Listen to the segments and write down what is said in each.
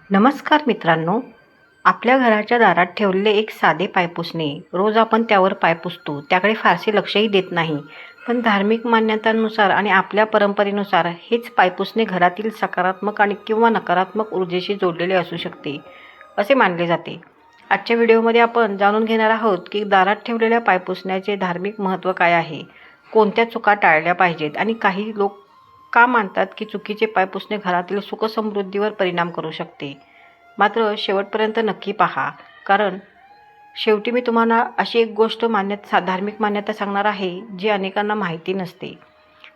नमस्कार मित्रांनो, आपल्या घराच्या दारात ठेवलेले एक साधे पायपुसणे रोज आपण त्यावर पाय पुसतो, त्याकडे फारसे लक्षही देत नाही. पण धार्मिक मान्यतांनुसार आणि आपल्या परंपरेनुसार हेच पायपुसणे घरातील सकारात्मक आणि किंवा नकारात्मक ऊर्जेशी जोडलेले असू शकते असे मानले जाते. आजच्या व्हिडिओमध्ये आपण जाणून घेणार आहोत की दारात ठेवलेल्या पायपुसण्याचे धार्मिक महत्त्व काय आहे, कोणत्या चुका टाळल्या पाहिजेत आणि काही लोक का मानतात की चुकीचे पायपुसणे घरातील सुखसमृद्धीवर परिणाम करू शकते. मात्र शेवटपर्यंत नक्की पहा, कारण शेवटी मी तुम्हाला अशी एक गोष्ट धार्मिक मान्यता सांगणार आहे जी अनेकांना माहिती नसते.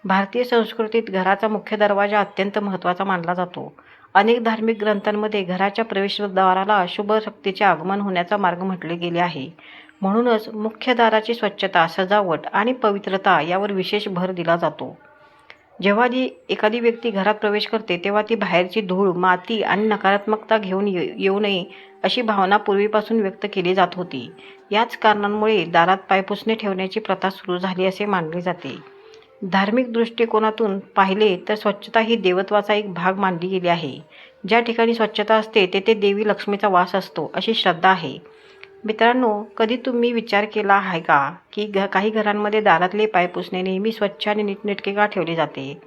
भारतीय संस्कृतीत घराचा मुख्य दरवाजा अत्यंत महत्त्वाचा मानला जातो. अनेक धार्मिक ग्रंथांमध्ये घराच्या प्रवेशद्वाराला अशुभ शक्तीचे आगमन होण्याचा मार्ग म्हटले गेले आहे. म्हणूनच मुख्य दाराची स्वच्छता, सजावट आणि पवित्रता यावर विशेष भर दिला जातो. जेव्हा एखादी व्यक्ती घरात प्रवेश करते तेव्हा ती बाहेरची धूळ, माती आणि नकारात्मकता घेऊन येऊ नये अशी भावना पूर्वीपासून व्यक्त केली जात होती. याच कारणांमुळे दारात पायपुसणे ठेवण्याची प्रथा सुरू झाली असे मानले जाते. धार्मिक दृष्टिकोनातून पाहिले तर स्वच्छता ही देवत्वाचा एक भाग मानली गेली आहे. ज्या ठिकाणी स्वच्छता असते तेथे देवी लक्ष्मीचा वास असतो अशी श्रद्धा आहे. मित्रांनो, कधी तुम्ही विचार केला आहे का की काही घरांमध्ये दारातले पायपुसणे नेहमी स्वच्छ आणि नीटनेटके का ठेवले जाते?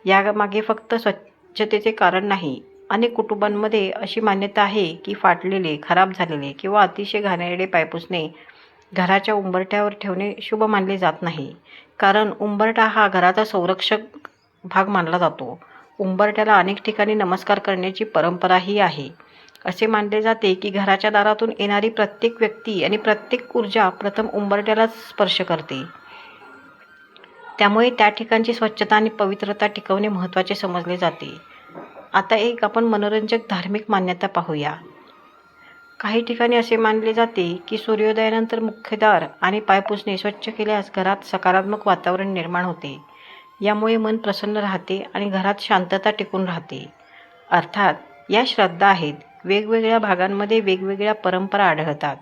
यामागे फक्त स्वच्छतेचे कारण नाही. अनेक कुटुंबांमध्ये अशी मान्यता आहे की फाटलेले, खराब झालेले किंवा अतिशय घाणेरडे पायपुसणे घराच्या उंबरठ्यावर ठेवणे शुभ मानले जात नाही. कारण उंबरठा हा घराचा संरक्षक भाग मानला जातो. उंबरठ्याला अनेक ठिकाणी नमस्कार करण्याची परंपराही आहे. असे मानले जाते की घराच्या दारातून येणारी प्रत्येक व्यक्ती आणि प्रत्येक ऊर्जा प्रथम उंबरठ्यालाच स्पर्श करते. त्यामुळे त्या ठिकाणची स्वच्छता आणि पवित्रता टिकवणे महत्त्वाचे समजले जाते. आता एक आपण मनोरंजक धार्मिक मान्यता पाहूया. काही ठिकाणी असे मानले जाते की सूर्योदयानंतर मुख्य दार आणि पायपुसणे स्वच्छ केल्यास घरात सकारात्मक वातावरण निर्माण होते. यामुळे मन प्रसन्न राहते आणि घरात शांतता टिकून राहते. अर्थात या श्रद्धा आहेत. वेगवेगळ्या भागांमध्ये वेगवेगळ्या परंपरा आढळतात.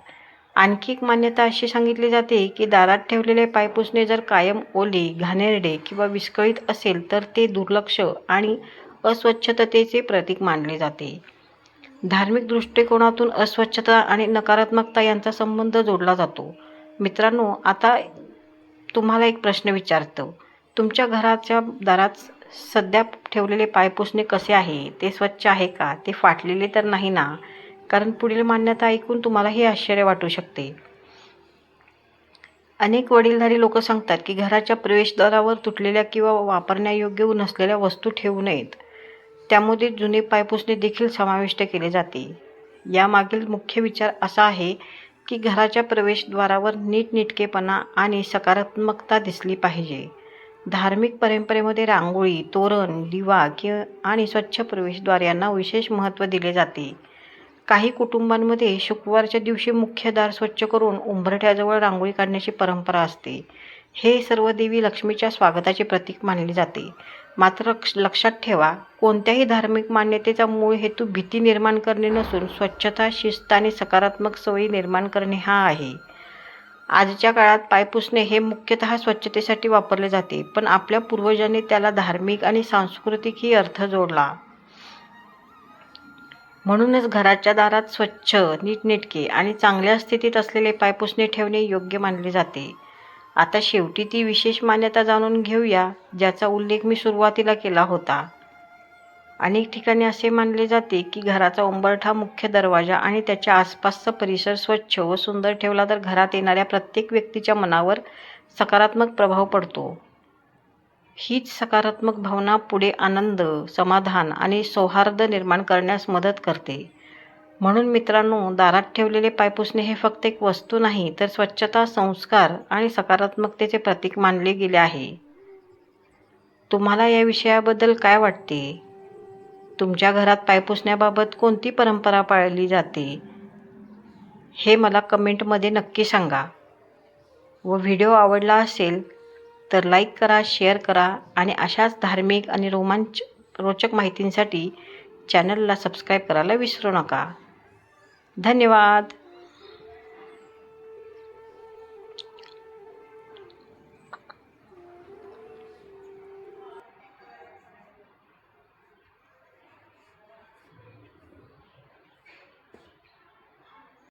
आणखी एक मान्यता अशी सांगितली जाते की दारात ठेवलेले पायपुसणे जर कायम ओले, घाणेरडे किंवा विस्कळीत असेल तर ते दुर्लक्ष आणि अस्वच्छतेचे प्रतीक मानले जाते. धार्मिक दृष्टिकोनातून अस्वच्छता आणि नकारात्मकता यांचा संबंध जोडला जातो. मित्रांनो, आता तुम्हाला एक प्रश्न विचारतो. तुमच्या घराच्या दारात सध्या ठेवलेले पायपुसणे कसे आहे? ते स्वच्छ आहे का? ते फाटलेले तर नाही ना? कारण पुढील मान्यता ऐकून तुम्हालाही आश्चर्य वाटू शकते. अनेक वडीलधारी लोक सांगतात की घराच्या प्रवेशद्वारावर तुटलेल्या किंवा वापरण्यायोग्य नसलेल्या वस्तू ठेवू नयेत. त्यामध्ये जुने पायपुसणे देखील समाविष्ट केले जाते. यामागील मुख्य विचार असा आहे की घराच्या प्रवेशद्वारावर नीटनेटकेपणा आणि सकारात्मकता दिसली पाहिजे. धार्मिक परंपरेमध्ये रांगोळी, तोरण, दिवा आणि स्वच्छ प्रवेशद्वार यांना विशेष महत्त्व दिले जाते. काही कुटुंबांमध्ये शुक्रवारच्या दिवशी मुख्य दार स्वच्छ करून उंबरठ्याजवळ रांगोळी काढण्याची परंपरा असते. हे सर्व देवी लक्ष्मीच्या स्वागताचे प्रतीक मानले जाते. मात्र लक्षात ठेवा, कोणत्याही धार्मिक मान्यतेचा मूळ हेतू भीती निर्माण करणे नसून स्वच्छता, शिस्त आणि सकारात्मक सवयी निर्माण करणे हा आहे. आजच्या काळात पायपुसणे हे मुख्यतः स्वच्छतेसाठी वापरले जाते, पण आपल्या पूर्वजांनी त्याला धार्मिक आणि सांस्कृतिकही अर्थ जोडला. म्हणूनच घराच्या दारात स्वच्छ, नीटनेटके आणि चांगल्या स्थितीत असलेले पायपुसणे ठेवणे योग्य मानले जाते. आता शेवटी ती विशेष मान्यता जाणून घेऊया, ज्याचा उल्लेख मी सुरुवातीला केला होता. अनेक ठिकाणी असे मानले जाते की घराचा उंबरठा, मुख्य दरवाजा आणि त्याच्या आसपासचा परिसर स्वच्छ व सुंदर ठेवला तर घरात येणाऱ्या प्रत्येक व्यक्तीच्या मनावर सकारात्मक प्रभाव पडतो. हीच सकारात्मक भावना पुढे आनंद, समाधान आणि सौहार्द निर्माण करण्यास मदत करते. म्हणून मित्रांनो, दारात ठेवलेले पायपुसणे हे फक्त एक वस्तू नाही, तर स्वच्छता, संस्कार आणि सकारात्मकतेचे प्रतीक मानले गेले आहे. तुम्हाला या विषयाबद्दल काय वाटते? तुमच्या घरात पायपुसण्याबाबत कोणती परंपरा पाळली जाते? हे मला कमेंटमध्ये नक्की सांगा. व व्हिडिओ आवडला असेल तर लाईक करा, शेअर करा आणि अशाच धार्मिक आणि रोचक माहितींसाठी चॅनलला सबस्क्राईब करायला विसरू नका. धन्यवाद.